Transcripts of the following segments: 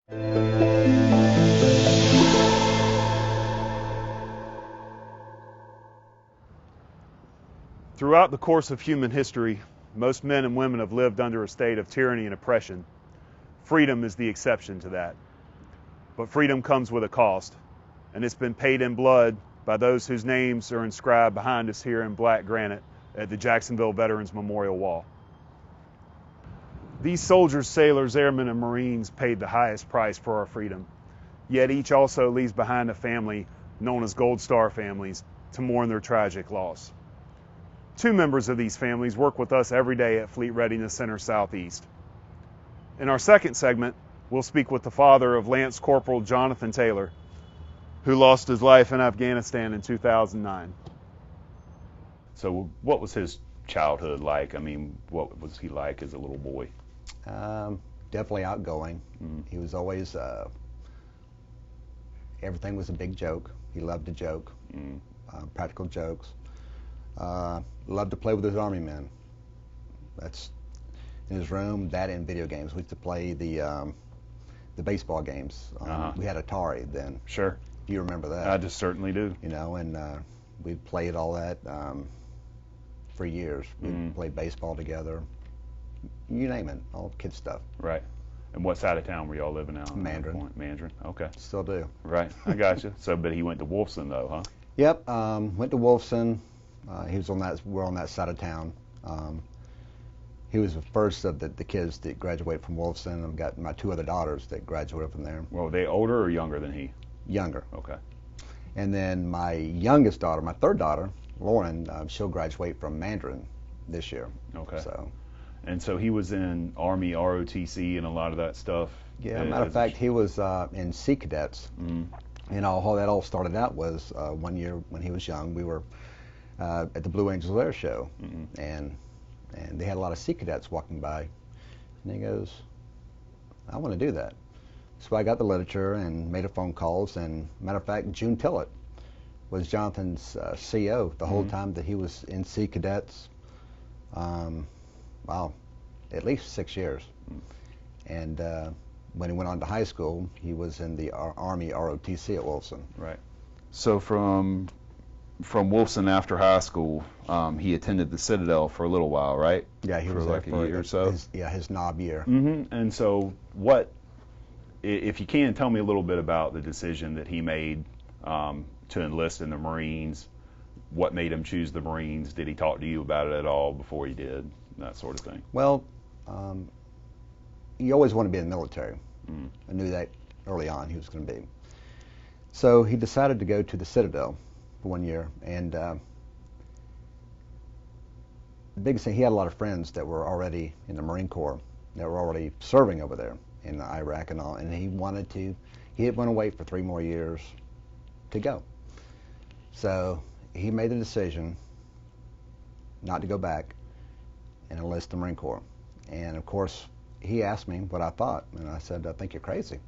Throughout the course of human history, most men and women have lived under a state of tyranny and oppression. Freedom is the exception to that. But freedom comes with a cost, and it's been paid in blood by those whose names are inscribed behind us here in black granite at the Jacksonville Veterans Memorial Wall. These soldiers, sailors, airmen, and Marines paid the highest price for our freedom, yet each also leaves behind a family known as Gold Star families to mourn their tragic loss. Two members of these families work with us every day at Fleet Readiness Center Southeast. In our second segment, we'll speak with the father of Lance Corporal Jonathan Taylor, who lost his life in Afghanistan in 2009. So what was his childhood like? I mean, what was he like as a little boy? Definitely outgoing. He was always, everything was a big joke. He loved to joke, practical jokes. Loved to play with his Army men. That's in his room, that and video games. We used to play the baseball games. We had Atari then. Sure. Do you remember that? I just certainly do. You know, and we played all that for years. We played baseball together. You name it, all kid stuff. Right. And what side of town were y'all living out? Mandarin. Mandarin. Okay. Still do. Right. I got you. So, but he went to Wolfson though, huh? Yep. Went to Wolfson. He was on that. We're on that side of town. He was the first of the kids that graduated from Wolfson. I've got my two other daughters that graduated from there. Well, were they older or younger than he? Younger. Okay. And then my youngest daughter, my third daughter, Lauren, she'll graduate from Mandarin this year. Okay. So. And so he was in Army ROTC and a lot of that stuff. Yeah. Matter of fact, he was in Sea Cadets. And how that all started out was one year when he was young, we were at the Blue Angels Air Show, and they had a lot of Sea Cadets walking by, and he goes, I want to do that. So I got the literature and made a phone calls, and matter of fact, June Tillett was Jonathan's CO the whole time that he was in Sea Cadets. Wow, at least 6 years. And when he went on to high school, he was in the Army ROTC at Wolfson. Right. So from Wolfson after high school, he attended the Citadel for a little while, right? Yeah, he for was like there for a year or so. His knob year. And so, what, if you can, tell me a little bit about the decision that he made to enlist in the Marines. What made him choose the Marines? Did he talk to you about it at all before he did? That sort of thing. Well, you always want to be in the military. I knew that early on he was going to be. So he decided to go to the Citadel for 1 year, and the biggest thing, he had a lot of friends that were already in the Marine Corps, that were already serving over there in Iraq and all, and he didn't want to wait for 3 more years to go. So he made the decision not to go back and enlist the Marine Corps. And of course, he asked me what I thought, and I said, I think you're crazy.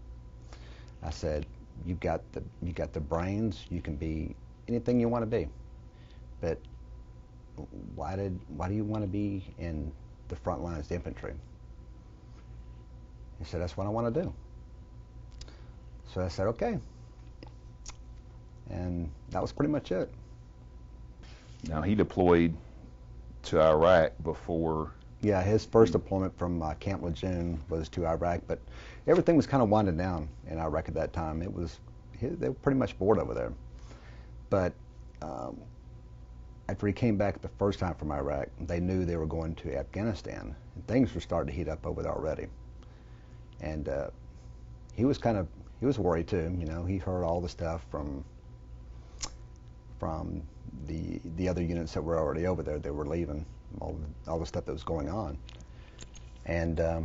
I said, you got the brains, you can be anything you want to be, but why do you want to be in the front lines, the infantry? He said, that's what I want to do. So I said, okay. And that was pretty much it. Now, he deployed to Iraq before. Yeah, his first deployment from Camp Lejeune was to Iraq, but everything was kind of winding down in Iraq at that time. They were pretty much bored over there. But after he came back the first time from Iraq, they knew they were going to Afghanistan, and things were starting to heat up over there already. And he was worried too. You know, he heard all the stuff from the other units that were already over there. They were leaving, all the stuff that was going on. And I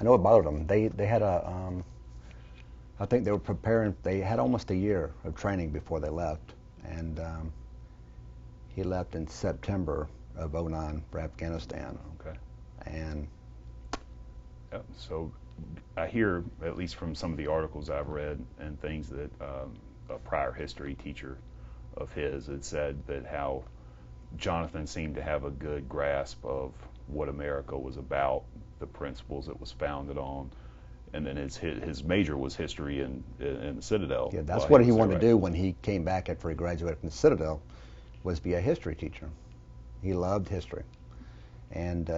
know it bothered them. They had I think they were preparing, they had almost a year of training before they left. And he left in September of '09 for Afghanistan. Okay. And so I hear, at least from some of the articles I've read and things, that a prior history teacher of his had said that how Jonathan seemed to have a good grasp of what America was about, the principles it was founded on, and then his major was history in the Citadel. Yeah, that's what he wanted to do when he came back after he graduated from the Citadel, was be a history teacher. He loved history. And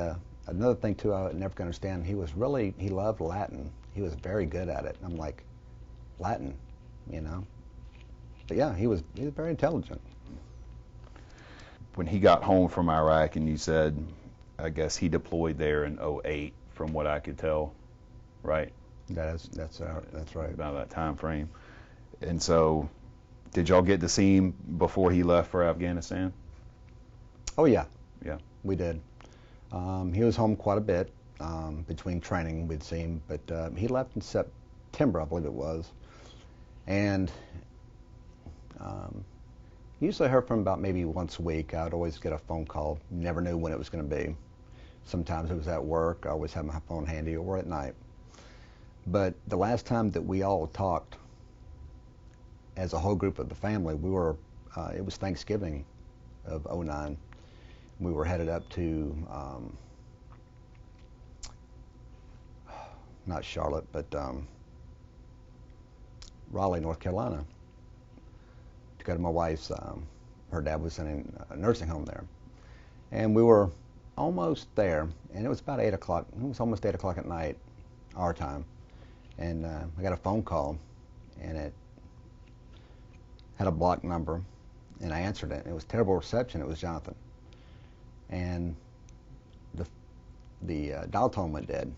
another thing, too, I never could understand, he loved Latin. He was very good at it. And I'm like, Latin, you know? But yeah, he was very intelligent. When he got home from Iraq, and you said, I guess he deployed there in '08, from what I could tell, right? That's right. About that time frame. And so, did y'all get to see him before he left for Afghanistan? Oh yeah. Yeah. We did. He was home quite a bit between training. We'd see him, but he left in September, I believe it was. And usually I heard from him about maybe once a week. I'd always get a phone call. Never knew when it was going to be. Sometimes it was at work. I always had my phone handy, or at night. But the last time that we all talked as a whole group of the family, it was Thanksgiving of '09. We were headed up to, not Charlotte, but Raleigh, North Carolina, to go to my wife's, her dad was in a nursing home there. And we were almost there, and it was about 8 o'clock. It was almost 8 o'clock at night, our time. And I got a phone call, and it had a blocked number, and I answered it. It was terrible reception. It was Jonathan. And the dial tone went dead,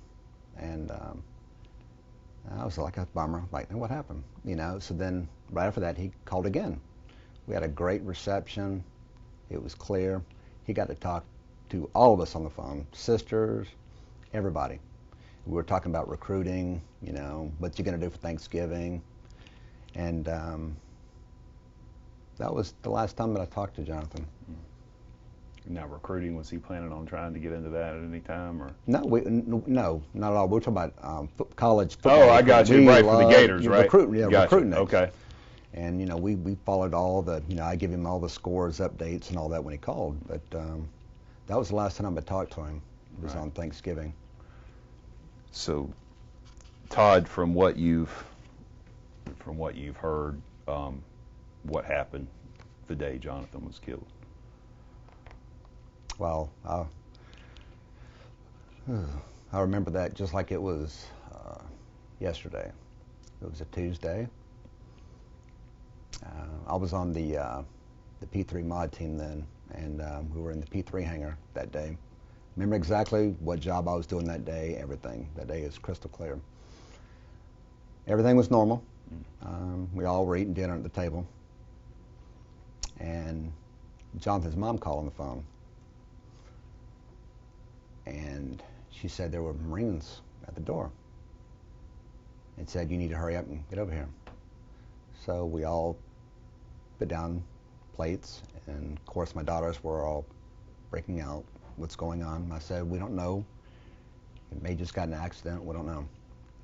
and I was like, a bummer. Like, what happened? You know. So then, right after that, he called again. We had a great reception. It was clear. He got to talk to all of us on the phone, sisters, everybody. We were talking about recruiting, you know, what you going to do for Thanksgiving. And that was the last time that I talked to Jonathan. Now, recruiting, was he planning on trying to get into that at any time? Or No, no, not at all. We're talking about college football. Oh, I got you. Right, for the Gators, right? Recruiting. Okay. And, you know, we followed all the, you know, I give him all the scores, updates, and all that when he called. But that was the last time I talked to him. It was on Thanksgiving. So, Todd, from what you've heard, what happened the day Jonathan was killed? Well, I remember that just like it was yesterday. It was a Tuesday. I was on the P3 mod team then, and we were in the P3 hangar that day. Remember exactly what job I was doing that day, everything. That day is crystal clear. Everything was normal. We all were eating dinner at the table. And Jonathan's mom called on the phone. And she said there were Marines at the door. And said, you need to hurry up and get over here. So we all put down plates, and of course my daughters were all breaking out. What's going on? I said, we don't know. It may just got an accident. We don't know.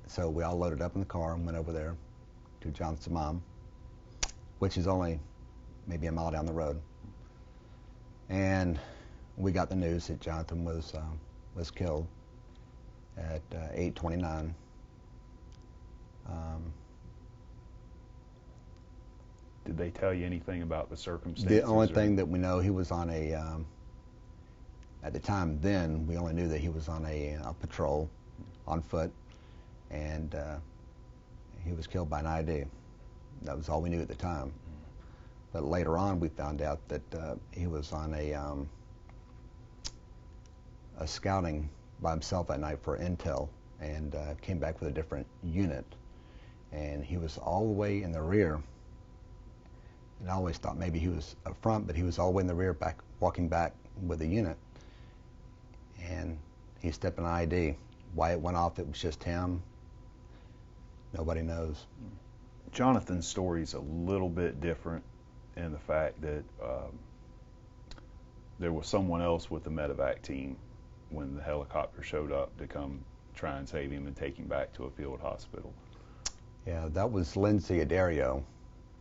So we all loaded up in the car and went over there to Jonathan's mom, which is only maybe a mile down the road. And we got the news that Jonathan was killed at 8:29. Did they tell you anything about the circumstances? The only thing that we know, he was on at the time then, we only knew that he was on a patrol on foot, and he was killed by an ID. That was all we knew at the time. But later on, we found out that he was on a scouting by himself at night for intel, and came back with a different unit. And he was all the way in the rear. And I always thought maybe he was up front, but he was all the way in the rear, walking back with the unit. And he stepped in ID. Why it went off, it was just him. Nobody knows. Jonathan's story is a little bit different in the fact that there was someone else with the medevac team when the helicopter showed up to come try and save him and take him back to a field hospital. Yeah, that was Lindsay Adario.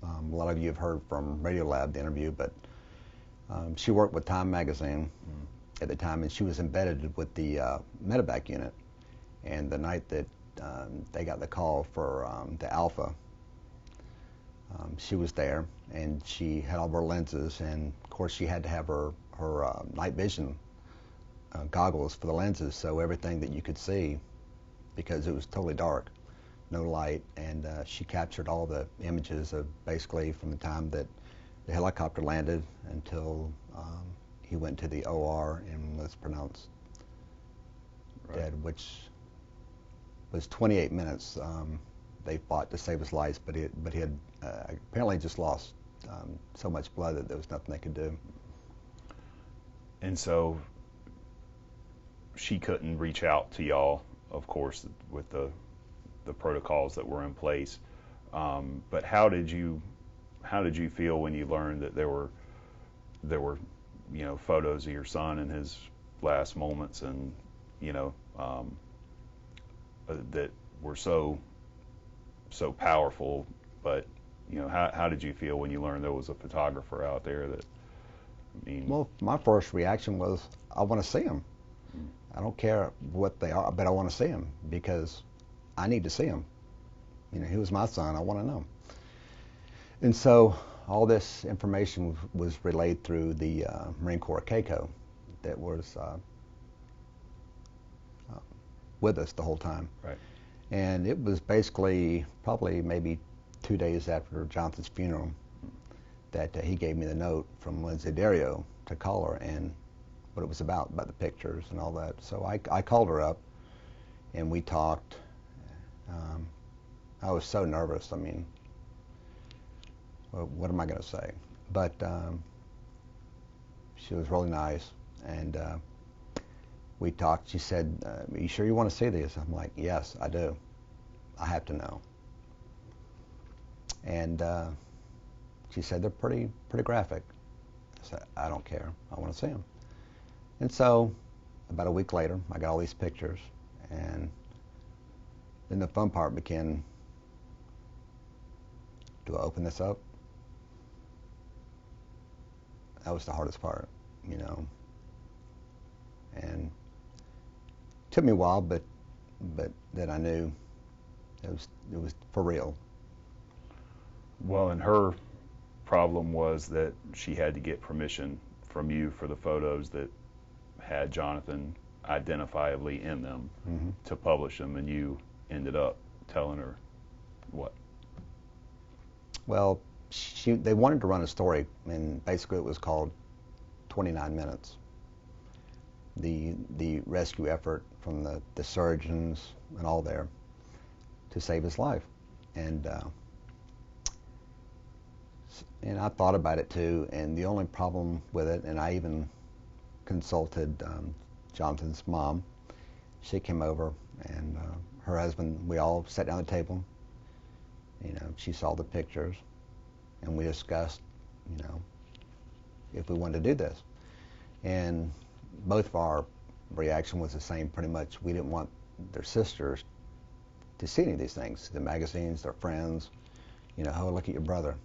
A lot of you have heard from Radiolab, the interview, but she worked with Time Magazine at the time, and she was embedded with the medevac unit. And the night that they got the call for the Alpha. She was there, and she had all of her lenses, and of course she had to have her night vision goggles for the lenses, so everything that you could see, because it was totally dark, no light, and she captured all the images of basically from the time that the helicopter landed until he went to the OR and was pronounced dead, which was 28 minutes. They fought to save his life, but he had apparently just lost so much blood that there was nothing they could do. And so she couldn't reach out to y'all, of course, with the protocols that were in place. But how did you feel when you learned that there were photos of your son in his last moments, and that were so powerful? But how did you feel when you learned there was a photographer out there that? Well, my first reaction was, I want to see him. I don't care what they are, but I want to see him because I need to see him. He was my son. I want to know. And so all this information was relayed through the Marine Corps CACO that was with us the whole time. Right. And it was basically probably maybe 2 days after Jonathan's funeral that he gave me the note from Lindsay Dario to call her and what it was about the pictures and all that. So I called her up and we talked. I was so nervous. I mean, what am I going to say? But she was really nice, and we talked. She said, "Are you sure you want to see these?" I'm like, "Yes, I do. I have to know." And she said, "They're pretty graphic." I said, "I don't care. I want to see them." And so about a week later, I got all these pictures, and then the fun part began. Do I open this up? That was the hardest part, and it took me a while, but then I knew it was for real. Well, and her problem was that she had to get permission from you for the photos that had Jonathan identifiably in them to publish them, and you ended up telling her what? Well, they wanted to run a story, and basically it was called 29 Minutes. The rescue effort from the surgeons and all there to save his life. And I thought about it too, and the only problem with it, and I even consulted Jonathan's mom. She came over, and her husband, we all sat down at the table. She saw the pictures, and we discussed, if we wanted to do this. And both of our reaction was the same, pretty much. We didn't want their sisters to see any of these things, the magazines, their friends, oh, look at your brother.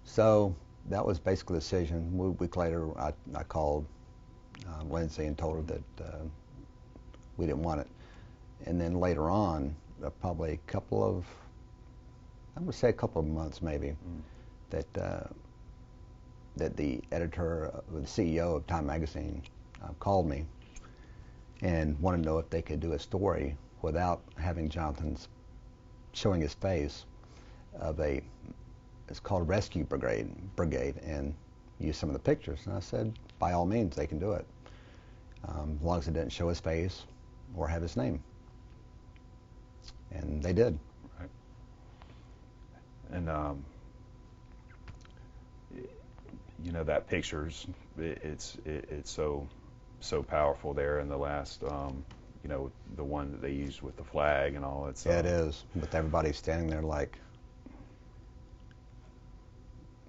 So that was basically the decision. A week later, I called Lindsay and told her that we didn't want it. And then later on, probably a couple of months maybe, that the editor, the CEO of Time Magazine called me and wanted to know if they could do a story without having Jonathan's showing his face of it's called Rescue Brigade, and use some of the pictures. And I said, by all means, they can do it, as long as it didn't show his face or have his name. And they did. Right. And that pictures, it's so powerful there in the last, the one that they used with the flag and all that stuff. Yeah, it is. With everybody standing there like,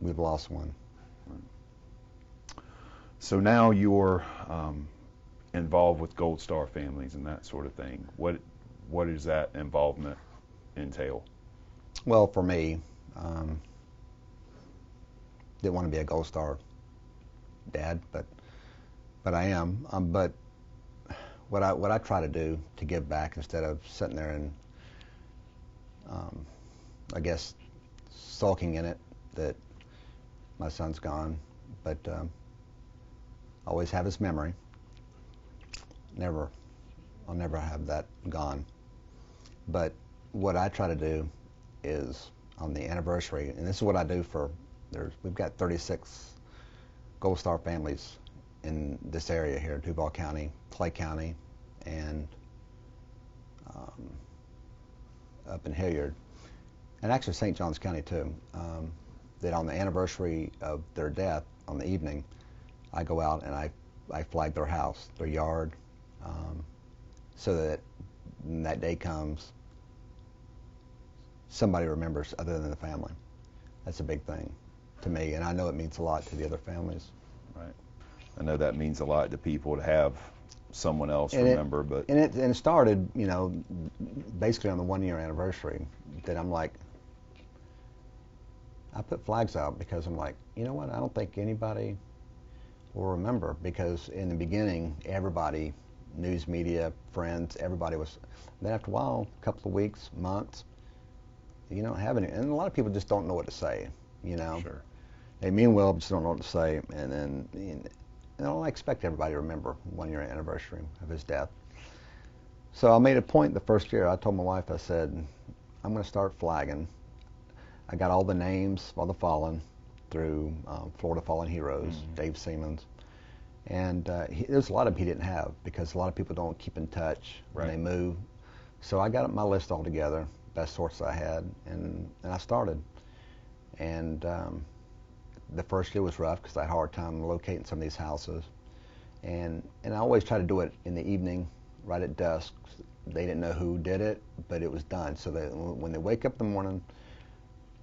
we've lost one. So now you're involved with Gold Star families and that sort of thing. What does that involvement entail? Well, for me, didn't want to be a Gold Star dad, but I am. But what I try to do to give back, instead of sitting there and I guess, sulking in it that my son's gone. But I always have his memory. I'll never have that gone. But what I try to do is on the anniversary, and this is what I do we've got 36 Gold Star families in this area here, Duval County, Clay County, and up in Hilliard, and actually St. Johns County too, that on the anniversary of their death, on the evening, I go out and I flag their house, their yard, so that when that day comes, somebody remembers other than the family. That's a big thing to me, and I know it means a lot to the other families. Right. I know that means a lot to people to have someone else remember, but it started, basically on the 1 year anniversary, that I'm like, I put flags out because I'm like, you know what, I don't think anybody will remember, because in the beginning, everybody, news media, friends, everybody was, then after a while, a couple of weeks, months, you don't have any, and a lot of people just don't know what to say, Sure. They mean well, but just don't know what to say, and then, I don't expect everybody to remember 1 year anniversary of his death. So I made a point the first year. I told my wife, I said, I'm going to start flagging. I got all the names of all the fallen through Florida Fallen Heroes, Dave Siemens. And there's a lot of them he didn't have, because a lot of people don't keep in touch when they move. So I got my list all together, best sources I had, and I started. And the first year was rough because I had a hard time locating some of these houses. And I always try to do it in the evening, right at dusk. They didn't know who did it, but it was done. So that when they wake up in the morning,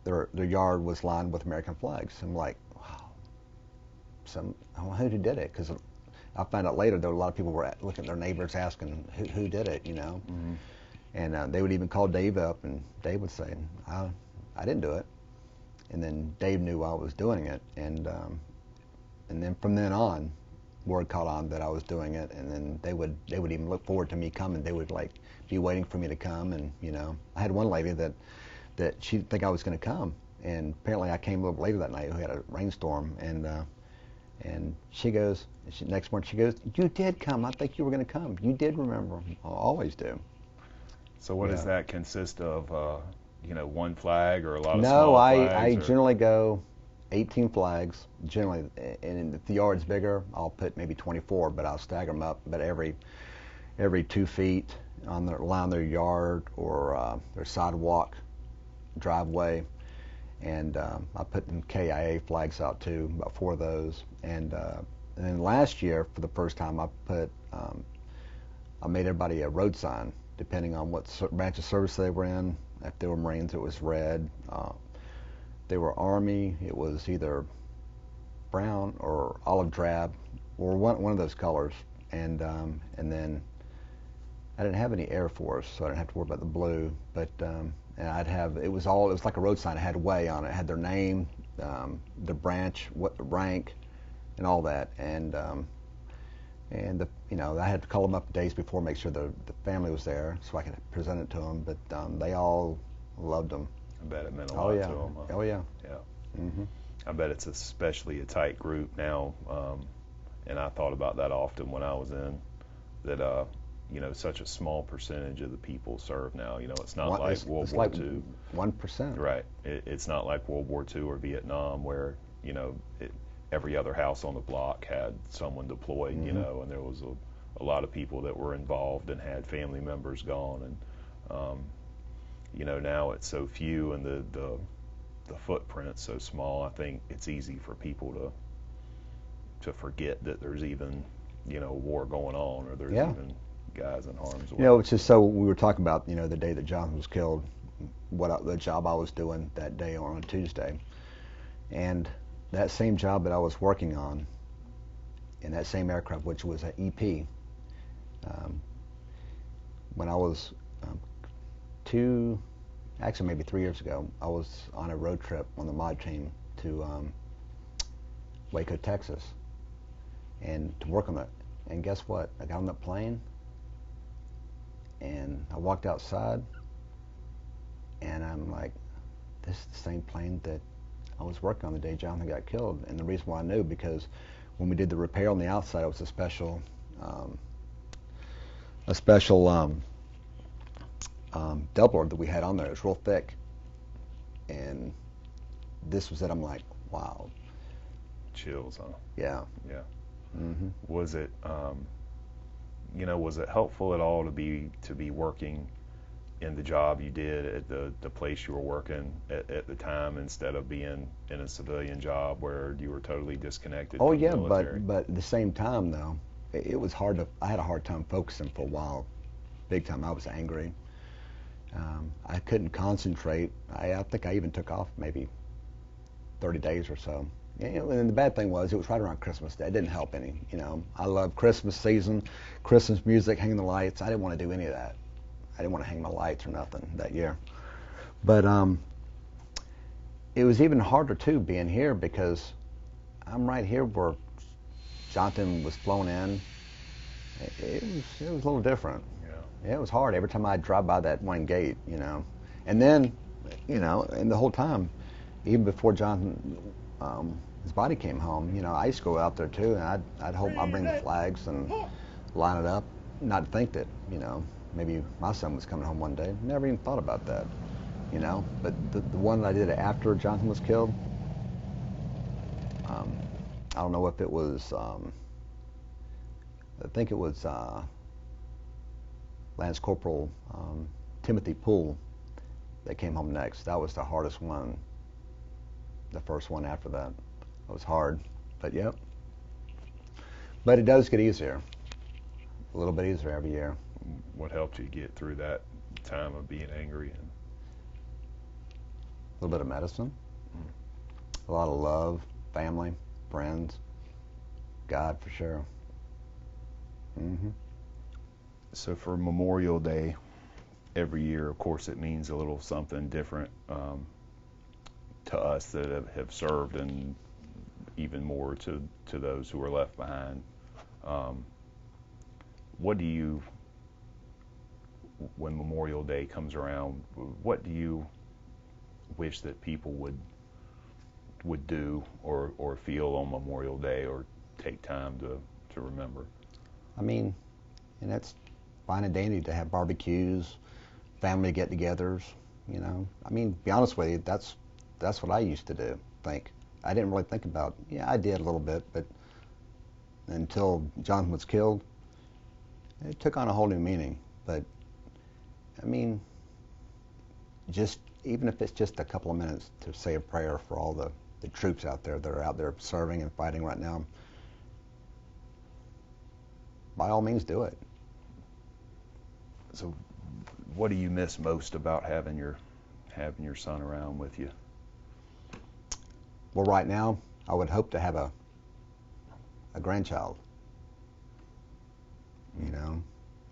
their yard was lined with American flags. I'm like, wow, who did it? Because I found out later that a lot of people were looking at their neighbors asking who did it, And they would even call Dave up, and Dave would say, I didn't do it. And then Dave knew I was doing it, and then from then on, word caught on that I was doing it, and then they would even look forward to me coming. They would be waiting for me to come, and I had one lady that she didn't think I was going to come, and apparently I came a little later that night. We had a rainstorm, and she goes, next morning she goes, you did come. I think you were going to come. You did remember. I always do. So what does that consist of? One flag or a lot of no, small flags? I generally go 18 flags. Generally, and if the yard's bigger, I'll put maybe 24, but I'll stagger them up. But every 2 feet around their yard or their sidewalk, driveway, and I put them KIA flags out too, about 4 of those. And then last year, for the first time, I made everybody a road sign, depending on what branch of service they were in. If they were Marines, it was red. They were Army, it was either brown or olive drab, or one of those colors. And then I didn't have any Air Force, so I didn't have to worry about the blue. But and it was like a road sign. It had way on it. It had their name, the branch, what the rank, and all that. And I had to call them up days before, make sure the family was there, so I could present it to them. But they all loved them. I bet it meant a lot to them. Oh yeah. Yeah. Mm-hmm. I bet it's especially a tight group now, and I thought about that often when I was in that. Such a small percentage of the people serve now. It's not like World War II. 1%. Right. It's not like World War II or Vietnam, where every other house on the block had someone deployed, Mm-hmm. And there was a lot of people that were involved and had family members gone. And, now it's so few and the footprint's so small. I think it's easy for people to forget that there's even, war going on, or there's even guys in harm's way. It's just so we were talking about, the day that Jonathan was killed, the job I was doing that day on Tuesday. And that same job that I was working on in that same aircraft, which was an EP, when I was maybe 3 years ago, I was on a road trip on the mod team to Waco, Texas, and to work on that. And guess what? I got on that plane, and I walked outside, and I'm like, this is the same plane that I was working on the day Jonathan got killed. And the reason why I knew, because when we did the repair on the outside, it was a special doubler that we had on there. It was real thick, and this was it. I'm like, wow. Chills, huh? Yeah. Yeah. Mm-hmm. Was it, was it helpful at all to be working in the job you did at the place you were working at the time, instead of being in a civilian job where you were totally disconnected Oh from yeah, the military? but at the same time though, it was hard to. I had a hard time focusing for a while. Big time. I was angry. I couldn't concentrate. I think I even took off maybe 30 days or so. And the bad thing was, it was right around Christmas Day. It didn't help any. I love Christmas season, Christmas music, hanging the lights. I didn't want to do any of that. I didn't want to hang my lights or nothing that year. But it was even harder too being here, because I'm right here where Jonathan was flown in. It was a little different. Yeah, it was hard every time I'd drive by that one gate, And then, and the whole time, even before Jonathan, his body came home, I used to go out there too, and I'd hope I'd bring the flags and line it up, not think that, maybe my son was coming home one day. Never even thought about that, But the one that I did after Jonathan was killed, I don't know if it was, I think it was Lance Corporal Timothy Poole that came home next. That was the hardest one. The first one after that. It was hard, but yep. But it does get easier. A little bit easier every year. What helped you get through that time of being angry? A little bit of medicine. A lot of love, family, friends, God for sure. Mm-hmm. So for Memorial Day every year, of course, it means a little something different to us that have served, and even more to those who are left behind. What do you, when Memorial Day comes around, what do you wish that people would do or feel on Memorial Day, or take time to remember? I mean, and that's fine and dandy to have barbecues, family get-togethers, I mean, to be honest with you, that's what I used to do, think. I didn't really think about, I did a little bit, but until Jonathan was killed, it took on a whole new meaning. But, I mean, just, even if it's just a couple of minutes to say a prayer for all the troops out there that are out there serving and fighting right now, by all means do it. So what do you miss most about having your son around with you? Well, right now, I would hope to have a grandchild.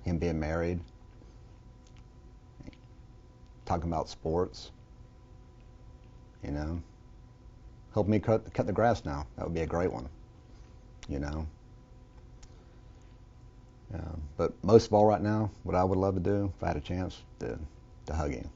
Him being married, talking about sports, help me cut the grass now. That would be a great one, But most of all right now, what I would love to do, if I had a chance, to hug him.